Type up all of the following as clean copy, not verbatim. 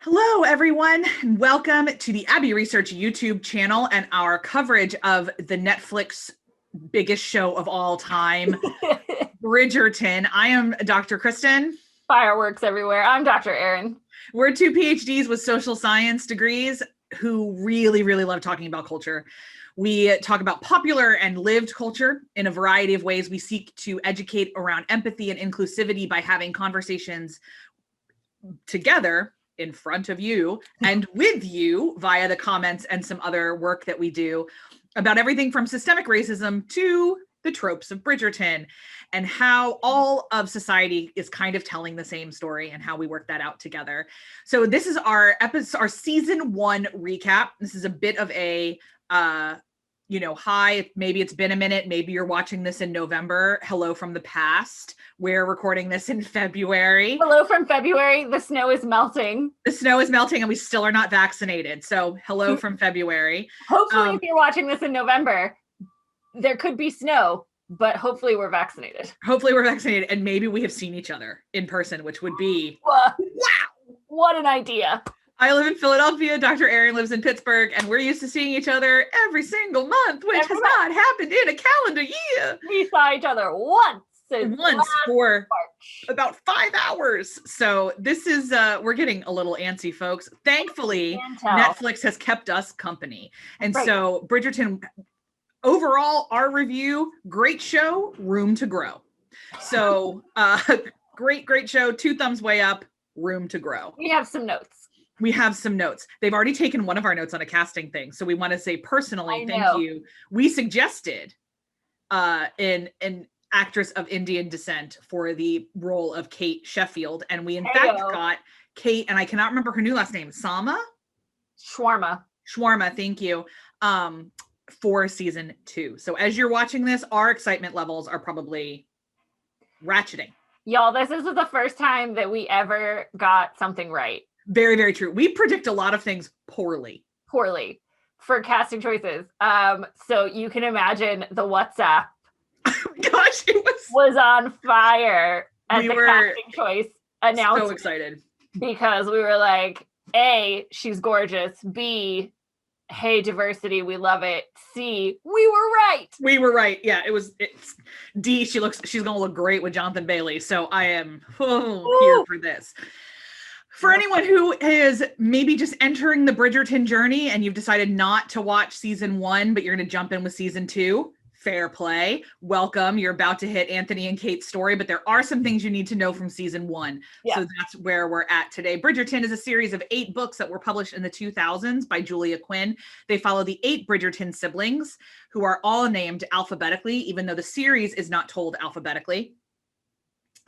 Hello, everyone, and welcome to the Abbey Research YouTube channel and our coverage of the Netflix biggest show of all time, Bridgerton. I am Dr. Kristen. Fireworks everywhere. I'm Dr. Erin. We're two PhDs with social science degrees who really love talking about culture. We talk about popular and lived culture in a variety of ways. We seek to educate around empathy and inclusivity by having conversations together in front of you and with you via the comments and some other work that we do about everything from systemic racism to the tropes of Bridgerton and how all of society is kind of telling the same story and how we work that out together. So this is our season 1 recap. This is a bit of a hi, maybe it's been a minute, maybe you're watching this in November. Hello from the past. We're recording this in February. Hello from February. The snow is melting. The snow is melting and we still are not vaccinated. So hello from February. Hopefully, if you're watching this in November, there could be snow, but hopefully we're vaccinated. Hopefully we're vaccinated and maybe we have seen each other in person, which would be wow. What an idea. I live in Philadelphia. Dr. Erin lives in Pittsburgh, and we're used to seeing each other every single month, which has not happened in a calendar year. We saw each other once for March. About 5 hours. So this is, we're getting a little antsy, folks. Thankfully, Netflix has kept us company. And so Bridgerton, overall, our review, great show, room to grow. So great show, 2 thumbs way up, room to grow. We have some notes. They've already taken one of our notes on a casting thing. So we want to say personally, thank you. We suggested an actress of Indian descent for the role of Kate Sheffield. And we in fact got Kate, and I cannot remember her new last name, Shawarma, thank you, for season 2. So as you're watching this, our excitement levels are probably ratcheting. Y'all, this is the first time that we ever got something right. Very true. We predict a lot of things poorly for casting choices. So you can imagine the WhatsApp. Gosh, it was on fire at the casting choice announcement. So excited because we were like, A, she's gorgeous. B, hey, diversity, we love it. C, we were right. Yeah, it's D, she's gonna look great with Jonathan Bailey. So I am here for this. For anyone who is maybe just entering the Bridgerton journey and you've decided not to watch season 1, but you're going to jump in with season 2, fair play. Welcome. You're about to hit Anthony and Kate's story, but there are some things you need to know from season 1. Yeah. So that's where we're at today. Bridgerton is a series of 8 books that were published in the 2000s by Julia Quinn. They follow the 8 Bridgerton siblings who are all named alphabetically, even though the series is not told alphabetically.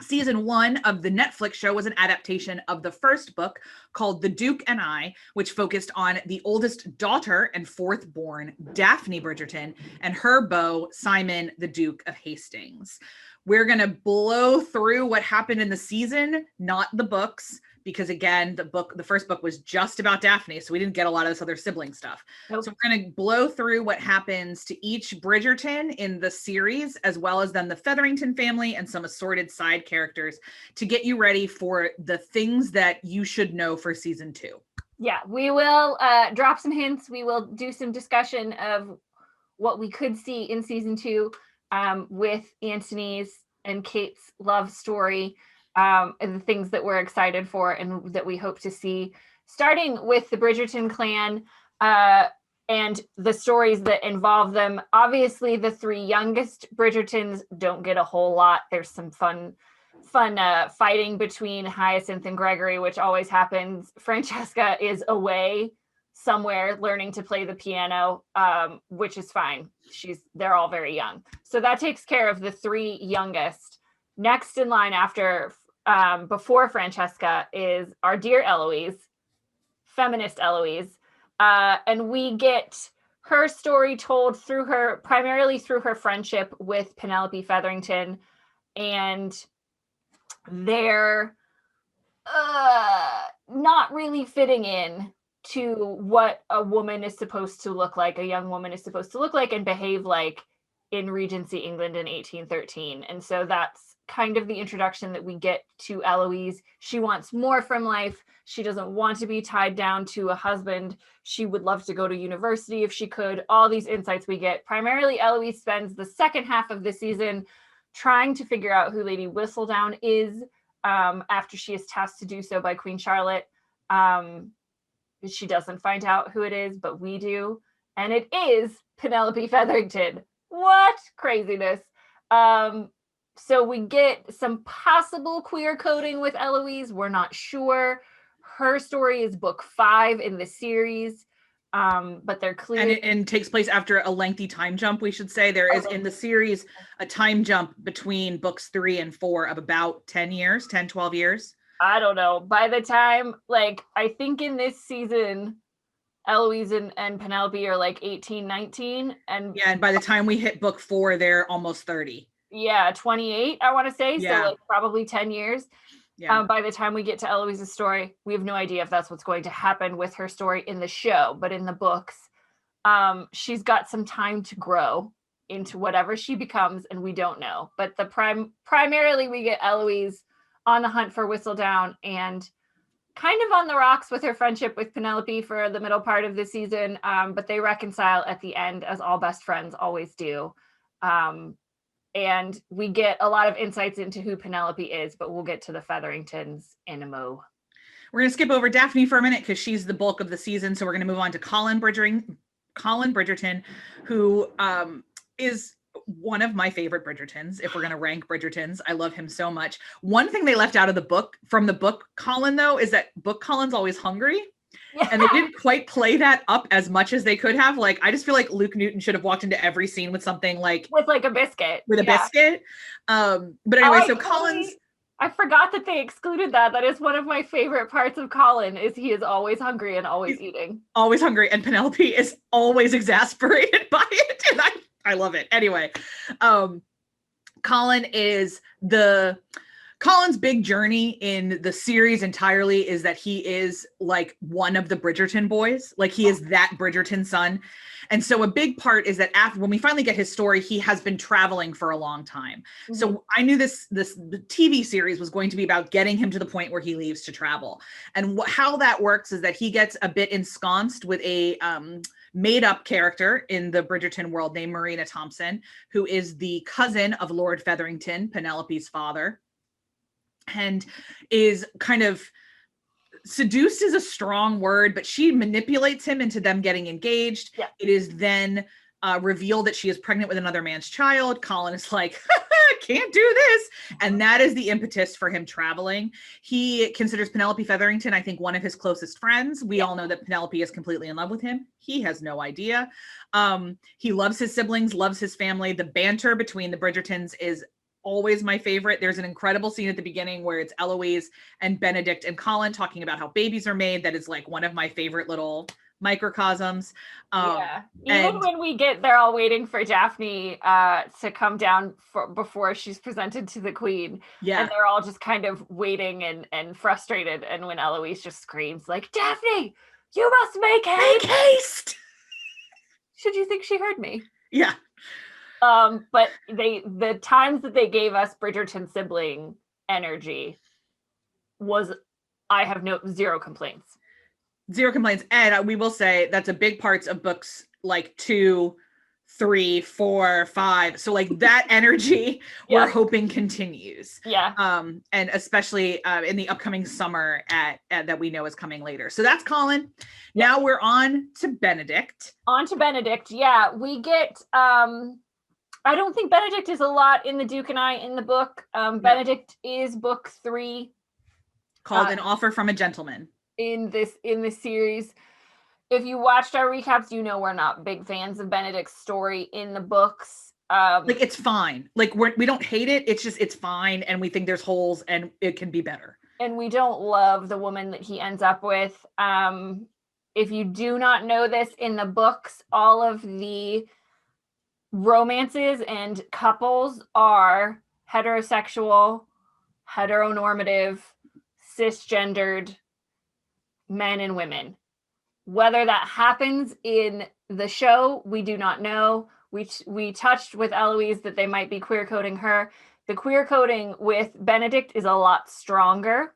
Season 1 of the Netflix show was an adaptation of the first book called The Duke and I, which focused on the oldest daughter and 4th born, Daphne Bridgerton, and her beau, Simon, the Duke of Hastings. We're going to blow through what happened in the season, not the books, because again, the first book was just about Daphne, so we didn't get a lot of this other sibling stuff. Nope. So we're going to blow through what happens to each Bridgerton in the series, as well as then the Featherington family and some assorted side characters to get you ready for the things that you should know for season 2. Yeah, we will drop some hints. We will do some discussion of what we could see in season 2 with Anthony's and Kate's love story. And the things that we're excited for and that we hope to see, starting with the Bridgerton clan and the stories that involve them. Obviously, the 3 youngest Bridgertons don't get a whole lot. There's some fun fighting between Hyacinth and Gregory, which always happens. Francesca is away somewhere learning to play the piano, which is fine. They're all very young. So that takes care of the 3 youngest. Next in line before Francesca is our dear Eloise, feminist Eloise. And we get her story told primarily through her friendship with Penelope Featherington and their not really fitting in to what a woman is supposed to look like, a young woman is supposed to look like and behave like in Regency England in 1813. And so that's kind of the introduction that we get to Eloise. She wants more from life. She doesn't want to be tied down to a husband. She would love to go to university if she could. All these insights we get. Primarily, Eloise spends the second half of the season trying to figure out who Lady Whistledown is, after she is tasked to do so by Queen Charlotte. She doesn't find out who it is, but we do. And it is Penelope Featherington. What craziness. So we get some possible queer coding with Eloise. We're not sure. Her story is book 5 in the series. But they're clear. And takes place after a lengthy time jump, we should say. There is in the series a time jump between books 3 and 4 of about 10 years, 10, 12 years. I don't know. By the time, like, I think in this season, Eloise and Penelope are like 18, 19. And by the time we hit book 4, they're almost 30. Yeah, 28, I want to say. Yeah. So like probably 10 years. Yeah. By the time we get to Eloise's story, we have no idea if that's what's going to happen with her story in the show. But in the books, she's got some time to grow into whatever she becomes, and we don't know. But the primarily we get Eloise on the hunt for Whistledown and kind of on the rocks with her friendship with Penelope for the middle part of the season. But they reconcile at the end, as all best friends always do. And we get a lot of insights into who Penelope is, but we'll get to the Featheringtons in a mo. We're going to skip over Daphne for a minute because she's the bulk of the season. So we're going to move on to Colin Bridgerton, who is one of my favorite Bridgertons. If we're going to rank Bridgertons, I love him so much. One thing they left out of the book, from the book Colin, though, is that book Colin's always hungry. Yeah. And they didn't quite play that up as much as they could have. Like, I just feel like Luke Newton should have walked into every scene with something like with like a biscuit. With a biscuit. But anyway, so Colin's, I forgot that they excluded that. That is one of my favorite parts of Colin, is he is always hungry and always eating. Always hungry. And Penelope is always exasperated by it. And I love it. Anyway, Colin's big journey in the series entirely is that he is like one of the Bridgerton boys. Like, he is that Bridgerton son. And so a big part is that after, when we finally get his story, he has been traveling for a long time. Mm-hmm. So I knew the TV series was going to be about getting him to the point where he leaves to travel. And how that works is that he gets a bit ensconced with a made up character in the Bridgerton world named Marina Thompson, who is the cousin of Lord Featherington, Penelope's father. And is kind of seduced is a strong word, but she manipulates him into them getting engaged. Yeah. It is then revealed that she is pregnant with another man's child. Colin is like, can't do this. And that is the impetus for him traveling. He considers Penelope Featherington, I think, one of his closest friends. We all know that Penelope is completely in love with him. He has no idea. He loves his siblings, loves his family. The banter between the Bridgertons is always my favorite. There's an incredible scene at the beginning where it's Eloise and Benedict and Colin talking about how babies are made. That is like one of my favorite little microcosms. Even when we get, they're all waiting for Daphne to come down before she's presented to the queen. Yeah. And they're all just kind of waiting and frustrated. And when Eloise just screams like, Daphne, you must make haste. Make haste. Should you think she heard me? Yeah. But the times that they gave us Bridgerton sibling energy was, I have zero complaints. Zero complaints. And we will say that's a big part of books like 2, 3, 4, 5. So like that energy we're hoping continues. Yeah. And especially in the upcoming summer that we know is coming later. So that's Colin. Now we're on to Benedict. Yeah. We get I don't think Benedict is a lot in The Duke and I in the book. Benedict is book 3. Called An Offer from a Gentleman. In this series. If you watched our recaps, you know we're not big fans of Benedict's story in the books. Like, it's fine. Like, we don't hate it. It's just, it's fine. And we think there's holes and it can be better. And we don't love the woman that he ends up with. If you do not know this, in the books, all of the romances and couples are heterosexual, heteronormative, cisgendered men and women. Whether that happens in the show, we do not know. We touched with Eloise that they might be queer coding her. The queer coding with Benedict is a lot stronger.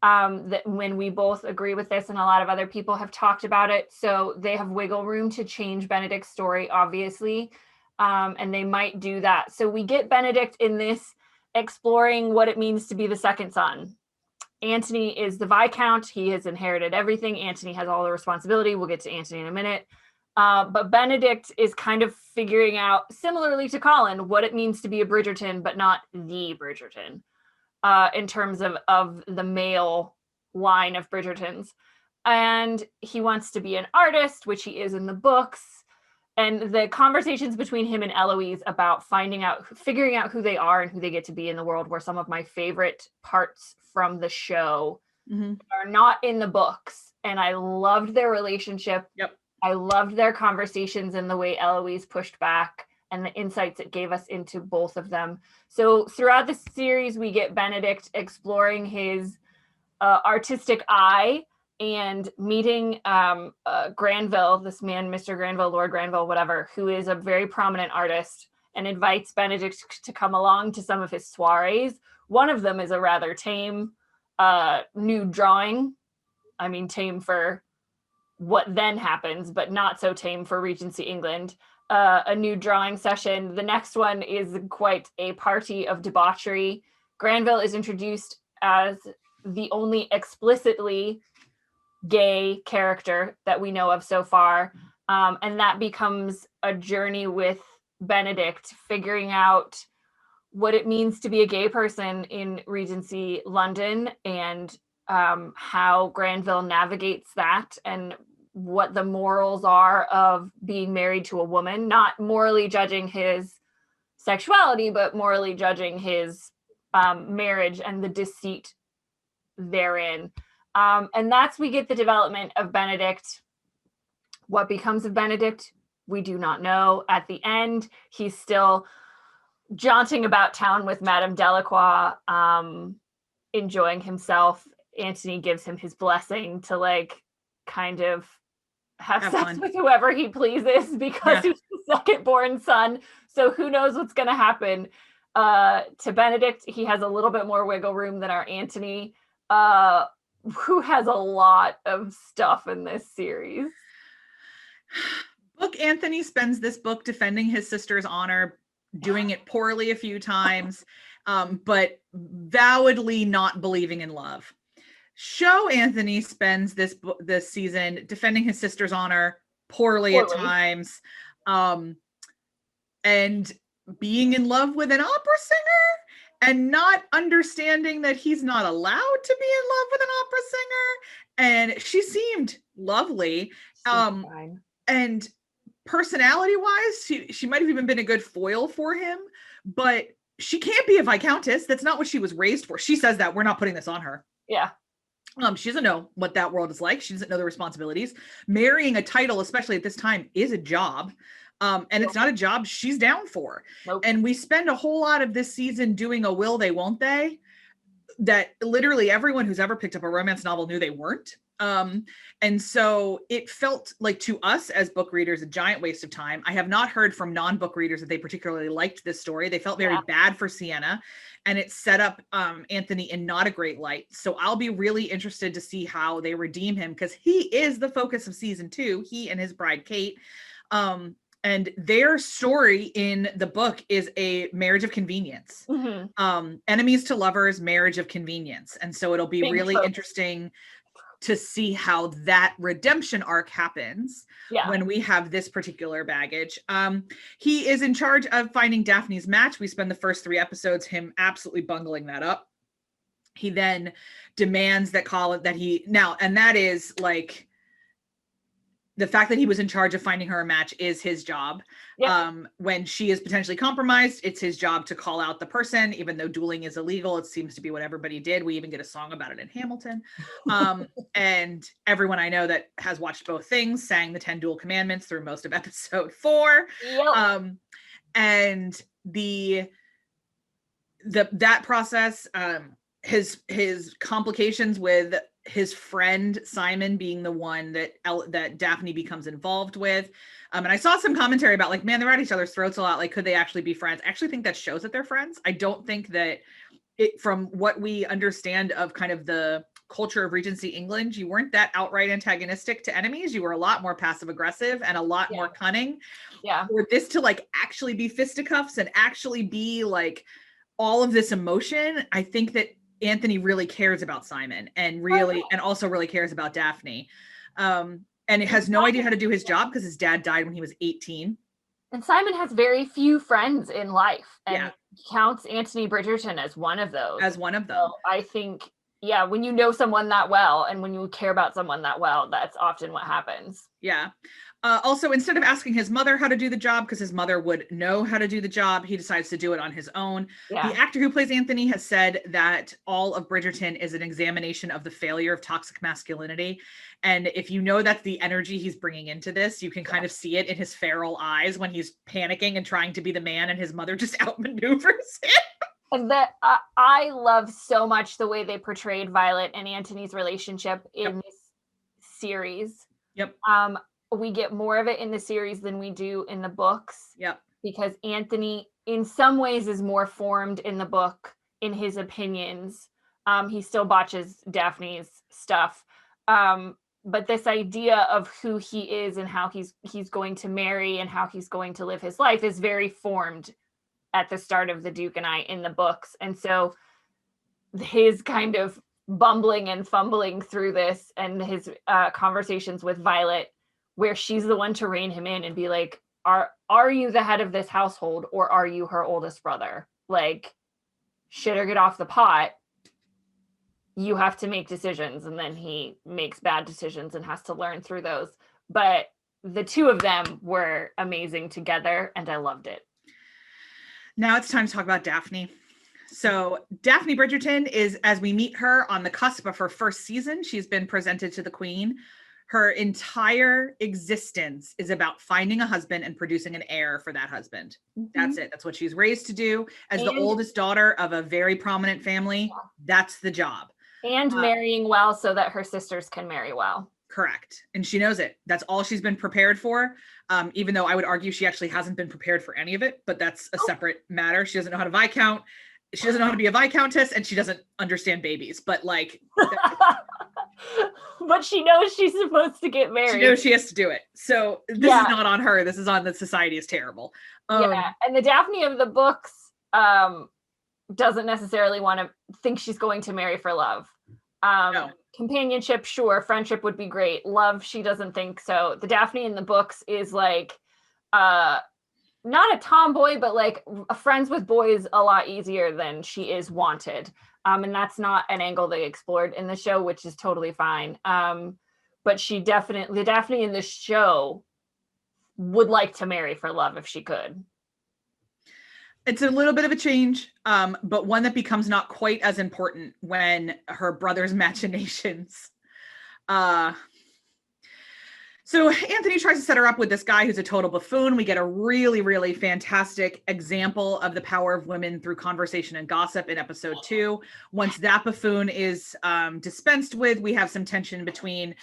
That when we both agree with this, and a lot of other people have talked about it, so they have wiggle room to change Benedict's story, obviously, and they might do that. So we get Benedict in this exploring what it means to be the second son. Antony is the Viscount. He has inherited everything. Antony has all the responsibility. We'll get to Antony in a minute. But Benedict is kind of figuring out, similarly to Colin, what it means to be a Bridgerton, but not the Bridgerton, in terms of the male line of Bridgertons. And he wants to be an artist, which he is in the books. And the conversations between him and Eloise about figuring out who they are and who they get to be in the world were some of my favorite parts from the show. Are not in the books. And I loved their relationship. Yep. I loved their conversations and the way Eloise pushed back and the insights it gave us into both of them. So throughout the series, we get Benedict exploring his artistic eye and meeting Granville, this man, Mr. Granville, Lord Granville, whatever, who is a very prominent artist, and invites Benedict to come along to some of his soirees. One of them is a rather tame nude drawing. I mean, tame for what then happens, but not so tame for Regency England. A nude drawing session. The next one is quite a party of debauchery. Granville is introduced as the only explicitly gay character that we know of so far. And that becomes a journey with Benedict figuring out what it means to be a gay person in Regency London, and how Granville navigates that, and what the morals are of being married to a woman, not morally judging his sexuality, but morally judging his marriage and the deceit therein. And we get the development of Benedict. What becomes of Benedict, we do not know. At the end, he's still jaunting about town with Madame Delacroix, enjoying himself. Antony gives him his blessing to kind of have sex fun with whoever he pleases, because he's the second born son. So who knows what's going to happen to Benedict. He has a little bit more wiggle room than our Antony, who has a lot of stuff in this series. Book Anthony spends this book defending his sister's honor, doing it poorly a few times, but vowedly not believing in love. Show Anthony spends this season defending his sister's honor poorly at times, and being in love with an opera singer and not understanding that he's not allowed to be in love with an opera singer. And she seemed lovely. And personality-wise, she might have even been a good foil for him, but she can't be a Viscountess. That's not what she was raised for. She says that. We're not putting this on her. Yeah. She doesn't know what that world is like. She doesn't know the responsibilities. Marrying a title, especially at this time, is a job. And it's not a job she's down for. Nope. And we spend a whole lot of this season doing a will they, won't they, that literally everyone who's ever picked up a romance novel knew they weren't. And so it felt like, to us as book readers, a giant waste of time. I have not heard from non-book readers that they particularly liked this story. They felt very bad for Sienna, and it set up Anthony in not a great light. So I'll be really interested to see how they redeem him, because he is the focus of season 2, he and his bride, Kate. And their story in the book is a marriage of convenience. Enemies to lovers, marriage of convenience. And so it'll be really interesting to see how that redemption arc happens when we have this particular baggage. He is in charge of finding Daphne's match. We spend the first 3 episodes him absolutely bungling that up. He then demands that and that is like, the fact that he was in charge of finding her a match is his job. When she is potentially compromised, it's his job to call out the person, even though dueling is illegal. It seems to be what everybody did. We even get a song about it in Hamilton. And everyone I know that has watched both things sang the 10 Duel Commandments through most of episode 4. And that process, his complications with his friend Simon being the one that Daphne becomes involved with. And I saw some commentary about like, man, they're at each other's throats a lot. Like, could they actually be friends? I actually think that shows that they're friends. I don't think that from what we understand of kind of the culture of Regency England, you weren't that outright antagonistic to enemies. You were a lot more passive aggressive and a lot more cunning. Yeah. For this to like actually be fisticuffs and actually be like all of this emotion, I think that Anthony really cares about Simon and also really cares about Daphne. And it has no idea how to do his job because his dad died when he was 18. And Simon has very few friends in life and counts Anthony Bridgerton as one of those. So I think, when you know someone that well and when you care about someone that well, that's often what happens. Yeah. Also, instead of asking his mother how to do the job, because his mother would know how to do the job, he decides to do it on his own. Yeah. The actor who plays Anthony has said that all of Bridgerton is an examination of the failure of toxic masculinity. And if you know that's the energy he's bringing into this, you can kind of see it in his feral eyes when he's panicking and trying to be the man and his mother just outmaneuvers him. And that I love so much the way they portrayed Violet and Anthony's relationship in this series. Yep. We get more of it in the series than we do in the books. Yep. Because Anthony, in some ways, is more formed in the book in his opinions. He still botches Daphne's stuff. But this idea of who he is and how he's going to marry and how he's going to live his life is very formed at the start of The Duke and I in the books. And so his kind of bumbling and fumbling through this and his conversations with Violet, where she's the one to rein him in and be like, are you the head of this household or are you her oldest brother? Like, shit or get off the pot. You have to make decisions. And then he makes bad decisions and has to learn through those. But the two of them were amazing together and I loved it. Now it's time to talk about Daphne. So Daphne Bridgerton is, as we meet her on the cusp of her first season, she's been presented to the Queen. Her entire existence is about finding a husband and producing an heir for that husband. Mm-hmm. That's it. That's what she's raised to do. As the oldest daughter of a very prominent family, that's the job. And marrying well so that her sisters can marry well. Correct. And she knows it. That's all she's been prepared for. Even though I would argue she actually hasn't been prepared for any of it, but that's a separate matter. She doesn't know how to Viscount. She doesn't know how to be a Viscountess, and she doesn't understand babies. But like, but she knows she's supposed to get married. She knows she has to do it. So this is not on her. This is on the society is terrible. And the Daphne of the books doesn't necessarily want to think she's going to marry for love. No. Companionship, sure. Friendship would be great. Love, she doesn't think so. The Daphne in the books is like, not a tomboy, but like friends with boys a lot easier than she is wanted. And that's not an angle they explored in the show, which is totally fine. But the Daphne in the show would like to marry for love if she could. It's a little bit of a change, but one that becomes not quite as important when her brother's machinations. So Anthony tries to set her up with this guy who's a total buffoon. We get a really, really fantastic example of the power of women through conversation and gossip in episode 2. Once that buffoon is dispensed with, we have some tension between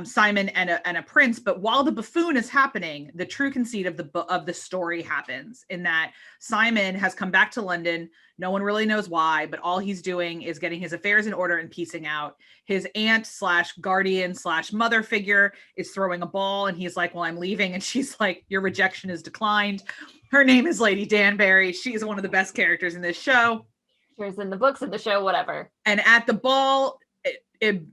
Simon and a prince. But while the buffoon is happening, the true conceit of the story happens in that Simon has come back to London. No one really knows why, but all he's doing is getting his affairs in order and piecing out. His aunt / guardian / mother figure is throwing a ball, and he's like, well, I'm leaving. And she's like, your rejection is declined. Her name is Lady Danbury. She's one of the best characters in this show. She's in the books, in the show, whatever. And at the ball,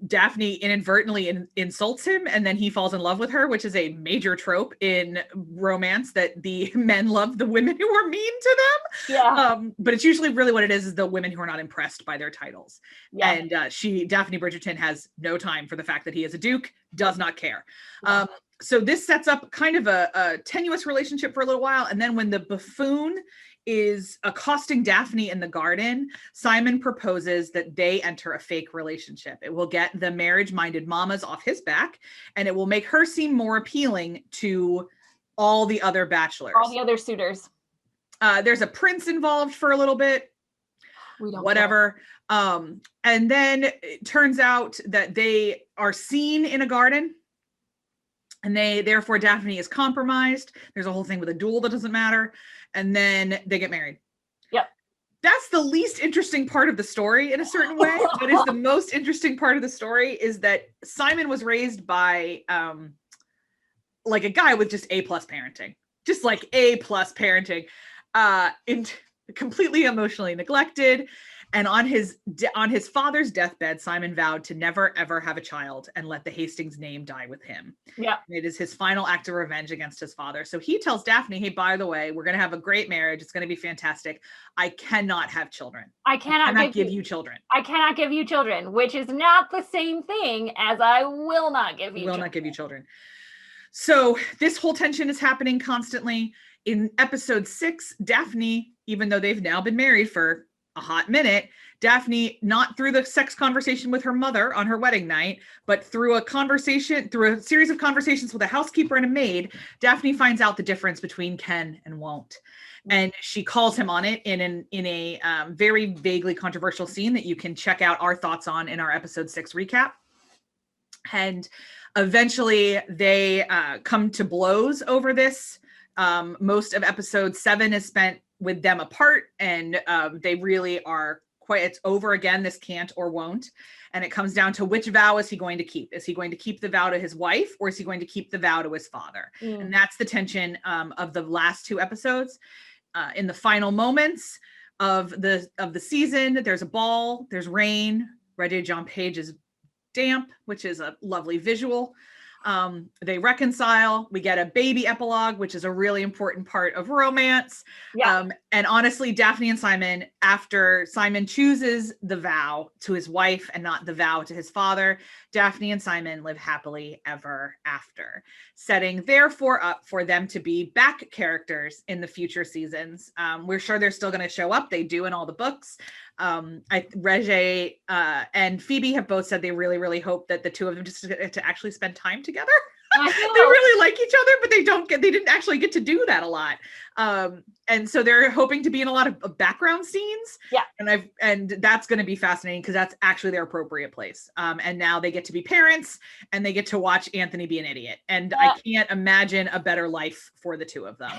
Daphne inadvertently insults him, and then he falls in love with her, which is a major trope in romance, that the men love the women who are mean to them. Yeah. But it's usually really what it is the women who are not impressed by their titles. Yeah. And Daphne Bridgerton has no time for the fact that he is a duke, does not care. Yeah. So this sets up kind of a tenuous relationship for a little while. And then when the buffoon is accosting Daphne in the garden, Simon proposes that they enter a fake relationship. It will get the marriage-minded mamas off his back, and it will make her seem more appealing to all the other bachelors. All the other suitors. There's a prince involved for a little bit. We don't whatever. And then it turns out that they are seen in a garden, and therefore Daphne is compromised. There's a whole thing with a duel that doesn't matter. And then they get married. Yep. That's the least interesting part of the story in a certain way. What is the most interesting part of the story is that Simon was raised by like a guy with just A+ parenting, just like A+ parenting, completely emotionally neglected. And on his father's deathbed, Simon vowed to never, ever have a child and let the Hastings name die with him. Yeah. It is his final act of revenge against his father. So he tells Daphne, hey, by the way, we're going to have a great marriage. It's going to be fantastic. I cannot have children. I cannot give you children. I cannot give you children, which is not the same thing as I will not give you children. Not give you children. So this whole tension is happening constantly. In episode 6, Daphne, even though they've now been married for a hot minute, Daphne, not through the sex conversation with her mother on her wedding night, but through a series of conversations with a housekeeper and a maid, Daphne finds out the difference between can and won't. And she calls him on it in a very vaguely controversial scene that you can check out our thoughts on in our episode 6 recap. And eventually they come to blows over this. Most of episode 7 is spent with them apart, and they really are it's over again, this can't or won't. And it comes down to which vow is he going to keep? Is he going to keep the vow to his wife, or is he going to keep the vow to his father? And that's the tension of the last 2 episodes. In the final moments of the season, there's a ball, there's rain. Reggie John Page is damp, which is a lovely visual. They reconcile. We get a baby epilogue, which is a really important part of romance. Yeah. And honestly, Daphne and Simon, after Simon chooses the vow to his wife and not the vow to his father, Daphne and Simon live happily ever after, setting therefore up for them to be back characters in the future seasons. We're sure they're still going to show up. They do in all the books. Reggie and Phoebe have both said they really, really hope that the two of them just get to actually spend time together. They really like each other, but they didn't actually get to do that a lot. And so they're hoping to be in a lot of background scenes. Yeah. And that's going to be fascinating because that's actually their appropriate place. And now they get to be parents and they get to watch Anthony be an idiot. And I can't imagine a better life for the two of them.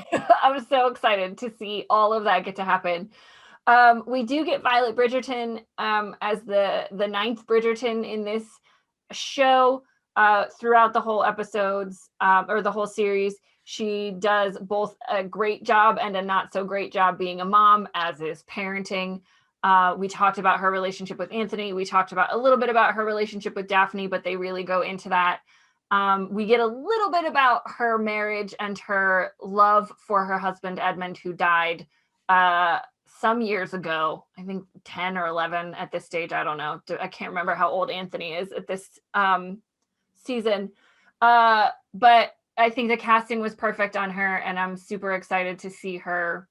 I'm so excited to see all of that get to happen. We do get Violet Bridgerton as the 9th Bridgerton in this show. Throughout the whole episodes or the whole series, she does both a great job and a not so great job being a mom, as is parenting. We talked about her relationship with Anthony. We talked about a little bit about her relationship with Daphne, but they really go into that. We get a little bit about her marriage and her love for her husband, Edmund, who died some years ago. I think 10 or 11 at this stage. I don't know. I can't remember how old Anthony is at this season. But I think the casting was perfect on her, and I'm super excited to see her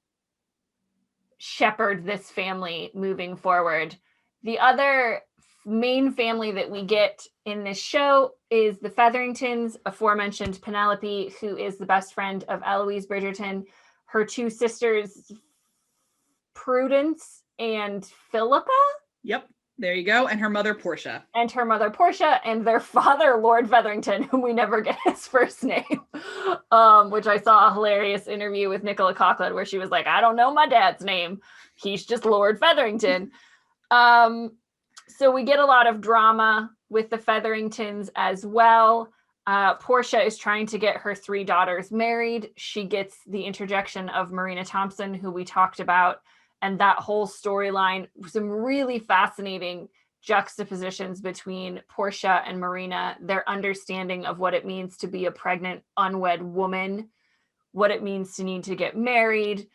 shepherd this family moving forward. The other main family that we get in this show is the Featheringtons, aforementioned Penelope, who is the best friend of Eloise Bridgerton, her 2 sisters, Prudence and Philippa. Yep. There you go. And her mother, Portia. And their father, Lord Featherington, whom we never get his first name, which I saw a hilarious interview with Nicola Coughlan where she was like, I don't know my dad's name. He's just Lord Featherington. So we get a lot of drama with the Featheringtons as well. Portia is trying to get her 3 daughters married. She gets the interjection of Marina Thompson, who we talked about, and that whole storyline, some really fascinating juxtapositions between Portia and Marina, their understanding of what it means to be a pregnant, unwed woman, what it means to need to get married,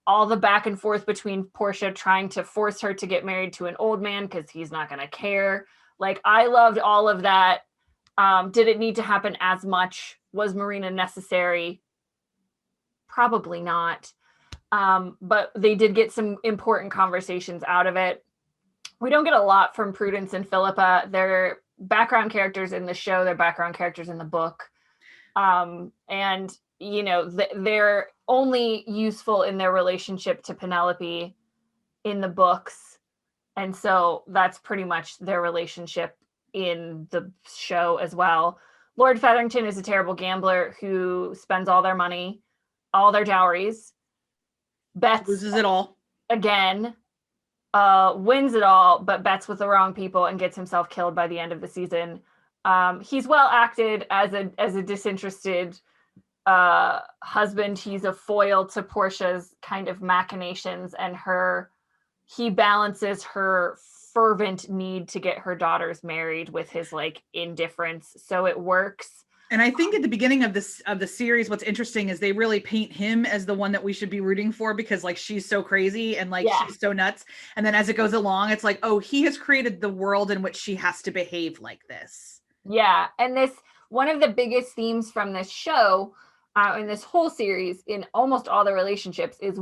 all the back and forth between Portia trying to force her to get married to an old man because he's not going to care. Like, I loved all of that. Did it need to happen as much? Was Marina necessary? Probably not. But they did get some important conversations out of it. We don't get a lot from Prudence and Philippa. They're background characters in the show. They're background characters in the book. And, you know, they're only useful in their relationship to Penelope in the books. And so that's pretty much their relationship in the show as well. Lord Featherington is a terrible gambler who spends all their money, all their dowries, bets, loses it all again, wins it all, but bets with the wrong people and gets himself killed by the end of the season. He's well acted as a disinterested husband. He's a foil to Portia's kind of machinations, and he balances her fervent need to get her daughters married with his like indifference, so it works. And I think at the beginning of the series, what's interesting is they really paint him as the one that we should be rooting for, because like she's so crazy and like she's so nuts. And then as it goes along, it's like, oh, he has created the world in which she has to behave like this. Yeah, and this one of the biggest themes from this show, in this whole series, in almost all the relationships, is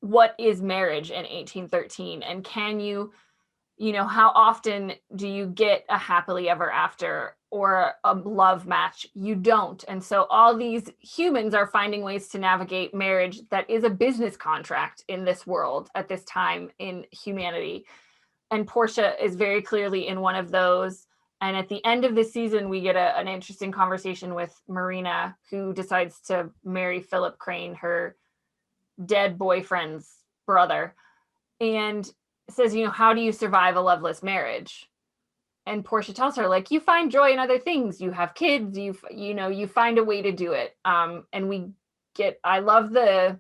what is marriage in 1813, and can you know, how often do you get a happily ever after or a love match? You don't. And so all these humans are finding ways to navigate marriage that is a business contract in this world at this time in humanity. And Portia is very clearly in one of those. And at the end of the season, we get an interesting conversation with Marina, who decides to marry Philip Crane, her dead boyfriend's brother, and says, you know, how do you survive a loveless marriage? And Portia tells her, like, you find joy in other things. You have kids, you find a way to do it. And I love the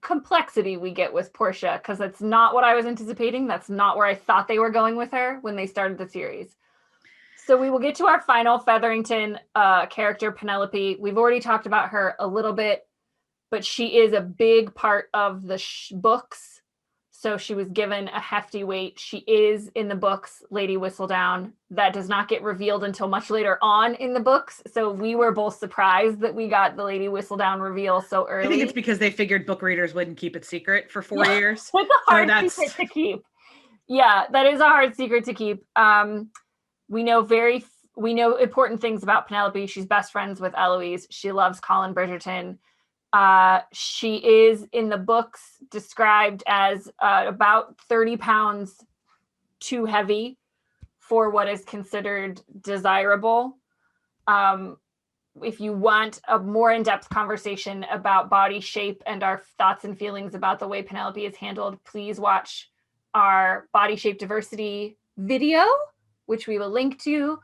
complexity we get with Portia, because that's not what I was anticipating. That's not where I thought they were going with her when they started the series. So we will get to our final Featherington character, Penelope. We've already talked about her a little bit, but she is a big part of the books. So she was given a hefty weight. She is in the books Lady Whistledown. That does not get revealed until much later on in the books. So we were both surprised that we got the Lady Whistledown reveal so early. I think it's because they figured book readers wouldn't keep it secret for 4 years. It's a hard secret to keep. Yeah, that is a hard secret to keep. We know important things about Penelope. She's best friends with Eloise. She loves Colin Bridgerton. She is in the books described as about 30 pounds too heavy for what is considered desirable. If you want a more in-depth conversation about body shape and our thoughts and feelings about the way Penelope is handled, please watch our body shape diversity video, which we will link to.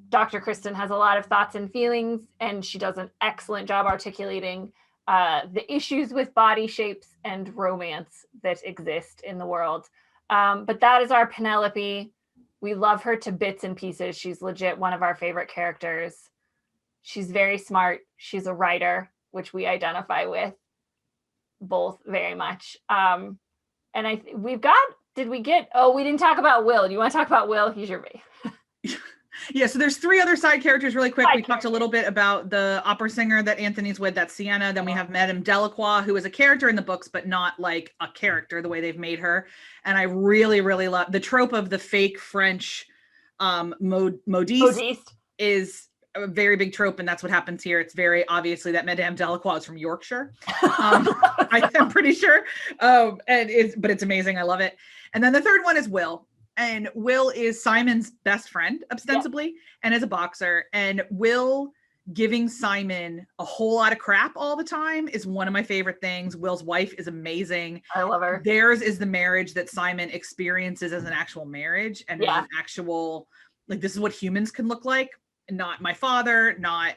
Dr. Kristen has a lot of thoughts and feelings, and she does an excellent job articulating the issues with body shapes and romance that exist in the world. But that is our Penelope. We love her to bits and pieces. She's legit one of our favorite characters. She's very smart. She's a writer, which we identify with both very much. And we didn't talk about Will. Do you want to talk about Will? He's your baby. Yeah, so there's 3 other side characters really quick. We talked a little bit about the opera singer that Anthony's with, that's Sienna. Then we have Madame Delacroix, who is a character in the books, but not like a character the way they've made her. And I really, really love the trope of the fake French modiste is a very big trope, and that's what happens here. It's very obviously that Madame Delacroix is from Yorkshire. I'm pretty sure. But it's amazing. I love it. And then the third one is Will. And Will is Simon's best friend, ostensibly, and is a boxer. And Will giving Simon a whole lot of crap all the time is one of my favorite things. Will's wife is amazing. I love her. Theirs is the marriage that Simon experiences as an actual marriage, and as an actual, like, this is what humans can look like. Not my father, not,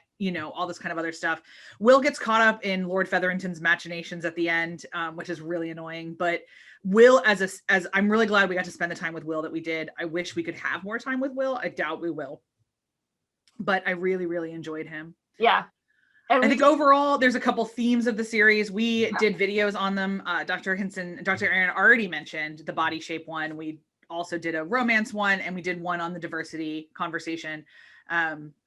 all this kind of other stuff. Will gets caught up in Lord Featherington's machinations at the end, which is really annoying. But Will, as I'm really glad we got to spend the time with Will that we did. I wish we could have more time with Will. I doubt we will. But I really, really enjoyed him. Yeah. And I think overall, there's a couple themes of the series. We did videos on them. Dr. Aaron already mentioned the body shape one. We also did a romance one, and we did one on the diversity conversation.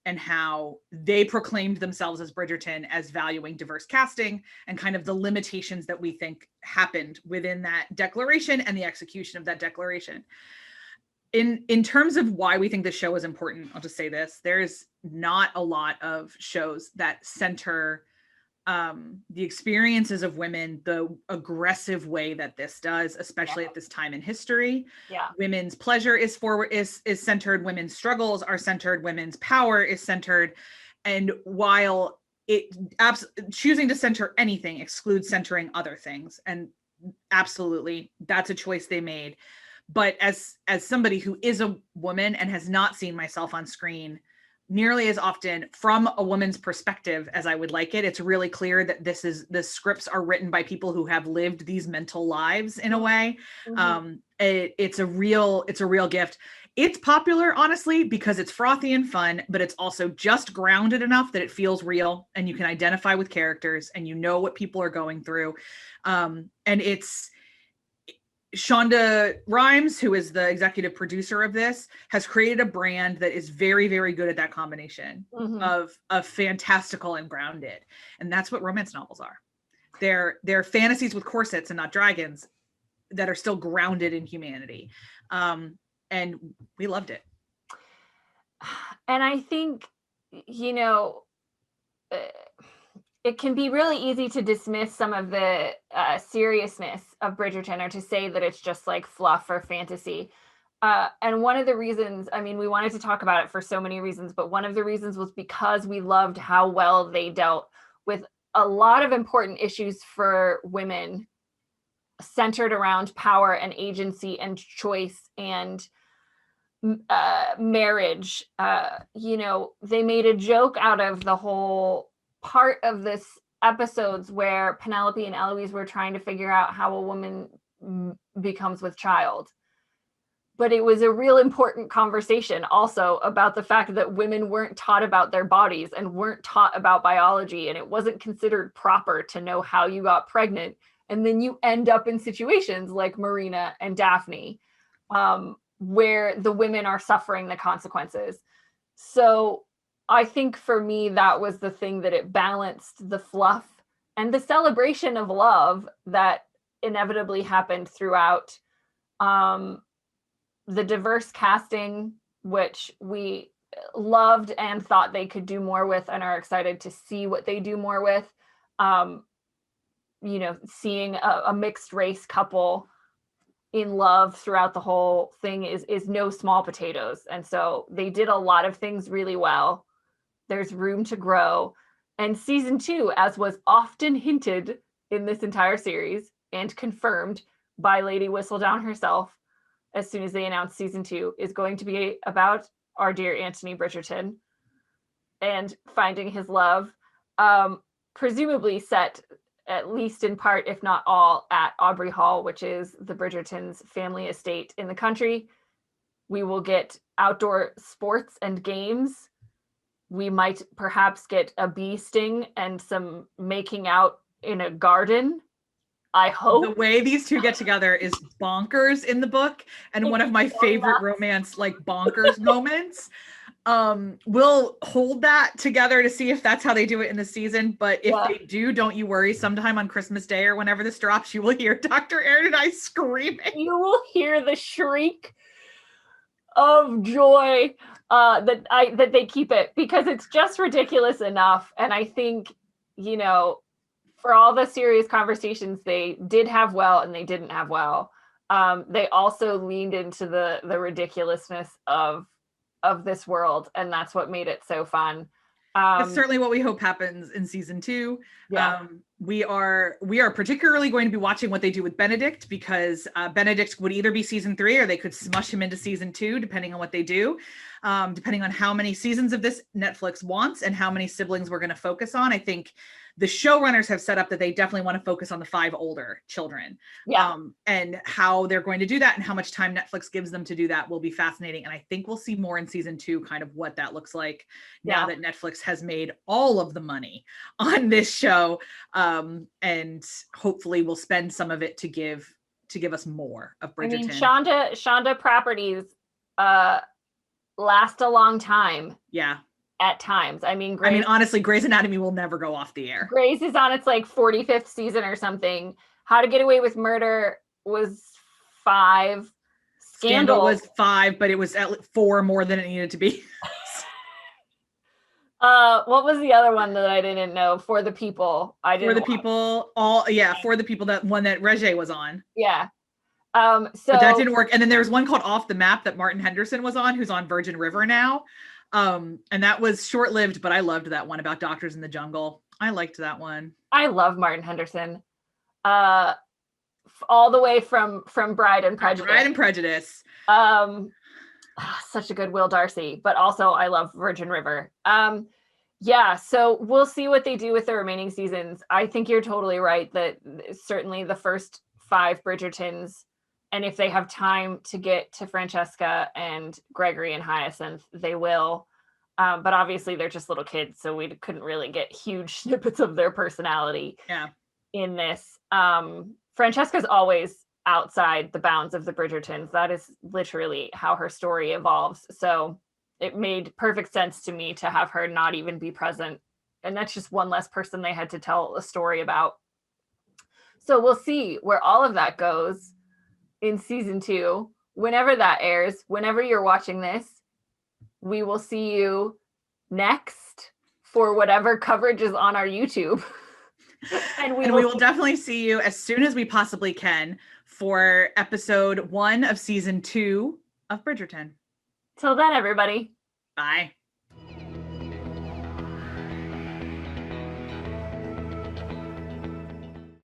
And how they proclaimed themselves as Bridgerton as valuing diverse casting, and kind of the limitations that we think happened within that declaration and the execution of that declaration. In terms of why we think this show is important, I'll just say this: there's not a lot of shows that center the experiences of women, the aggressive way that this does, especially at this time in history. Yeah. Women's pleasure is centered, women's struggles are centered, women's power is centered. And while choosing to center anything excludes centering other things. And absolutely, that's a choice they made. But as somebody who is a woman and has not seen myself on screen nearly as often from a woman's perspective as I would like it, it's really clear that the scripts are written by people who have lived these mental lives in a way. It's a real gift. It's popular, honestly, because it's frothy and fun, but it's also just grounded enough that it feels real and you can identify with characters and you know what people are going through. And it's Shonda Rhimes, who is the executive producer of this, has created a brand that is very, very good at that combination of fantastical and grounded. And that's what romance novels are. They're fantasies with corsets and not dragons that are still grounded in humanity. And we loved it. And I think, it can be really easy to dismiss some of the seriousness of Bridgerton, or to say that it's just like fluff or fantasy. And one of the reasons, we wanted to talk about it for so many reasons, but one of the reasons was because we loved how well they dealt with a lot of important issues for women, centered around power and agency and choice and marriage. They made a joke out of the whole part of this episodes where Penelope and Eloise were trying to figure out how a woman becomes with child. But it was a real important conversation also about the fact that women weren't taught about their bodies and weren't taught about biology, and it wasn't considered proper to know how you got pregnant. And then you end up in situations like Marina and Daphne, where the women are suffering the consequences. So I think for me, that was the thing that it balanced the fluff and the celebration of love that inevitably happened throughout. The diverse casting, which we loved and thought they could do more with and are excited to see what they do more with. Seeing a mixed race couple in love throughout the whole thing is no small potatoes. And so they did a lot of things really well. There's room to grow. And season 2, as was often hinted in this entire series and confirmed by Lady Whistledown herself, as soon as they announced season 2, is going to be about our dear Anthony Bridgerton and finding his love, presumably set at least in part, if not all, at Aubrey Hall, which is the Bridgertons' family estate in the country. We will get outdoor sports and games. We might perhaps get a bee sting and some making out in a garden. I hope. The way these two get together is bonkers in the book, and one of my favorite romance bonkers moments. We'll hold that together to see if that's how they do it in the season. But if they do, don't you worry. Sometime on Christmas Day or whenever this drops, you will hear Dr. Erin and I screaming. You will hear the shriek of joy that they keep it, because it's just ridiculous enough. And I think, for all the serious conversations they did have well and they didn't have well, they also leaned into the ridiculousness of this world, and that's what made it so fun. It's certainly what we hope happens in season 2. We are particularly going to be watching what they do with Benedict, because Benedict would either be season 3 or they could smush him into season 2, depending on what they do, depending on how many seasons of this Netflix wants and how many siblings we're going to focus on. I think the showrunners have set up that they definitely want to focus on the 5 older children. And how they're going to do that and how much time Netflix gives them to do that will be fascinating. And I think we'll see more in season 2, kind of what that looks like now that Netflix has made all of the money on this show. And hopefully we'll spend some of it to give us more of Bridgerton. Shonda properties last a long time. Yeah. At times. Honestly, Grey's Anatomy will never go off the air. Grey's is on its 45th season or something. How to Get Away with Murder was 5. Scandal was 5, but it was at 4 more than it needed to be. What was the other one that I didn't know? For the People. For the People, For the People, that one that Regé was on. Yeah. But that didn't work. And then there was one called Off the Map that Martin Henderson was on, who's on Virgin River now. And that was short-lived, but I loved that one about doctors in the jungle. I liked that one. I love Martin Henderson. All the way from Bride and Prejudice. Bride and Prejudice. Such a good Will Darcy, but also I love Virgin River. Yeah, so we'll see what they do with the remaining seasons. I think you're totally right that certainly the first 5 Bridgertons, and if they have time to get to Francesca and Gregory and Hyacinth, they will. But obviously they're just little kids, so we couldn't really get huge snippets of their personality in this. Francesca's always outside the bounds of the Bridgertons. That is literally how her story evolves. So it made perfect sense to me to have her not even be present. And that's just one less person they had to tell a story about. So we'll see where all of that goes in season 2, whenever that airs, whenever you're watching this. We will see you next for whatever coverage is on our YouTube. And we will definitely see you as soon as we possibly can for episode 1 of season 2 of Bridgerton. Till then, everybody. Bye.